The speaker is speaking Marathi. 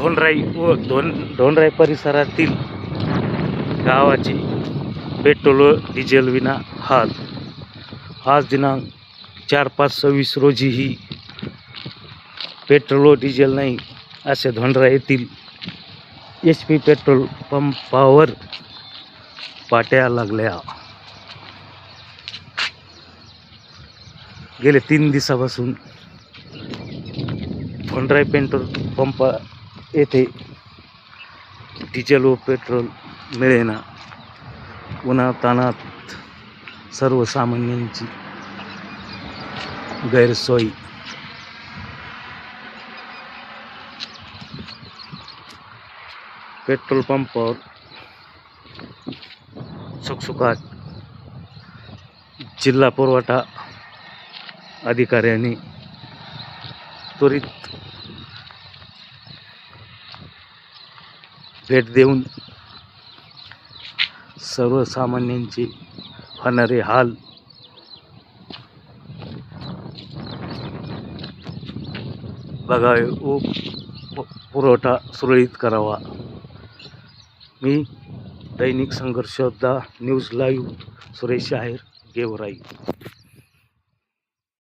धोंडराई व धोंडराई परिसरातील गावाची पेट्रोल व डिझेल विना हाल. आज दिनांक 4/5/26 रोजी ही पेट्रोल व डिझेल नाही असे धोंडराई येथील HP पेट्रोल पंपावर पाट्या लागल्या. गेले 3 दिवसापासून धोंडराई पेट्रोल पंप येथे डिझेल व पेट्रोल मिळेना. उन्हातान्हात सर्वसामान्यांची गैरसोय. पेट्रोल पंपावर सुखसुखाट जिल्हा पुरवठा अधिकाऱ्यांनी त्वरित भेट देऊन सर्वसामान्यांचे होणारे हाल बघावे व पुरवठा सुरळीत करावा. मी दैनिक संघर्ष योद्धा न्यूज लाईव्ह सुरेश आहेर गेवराई.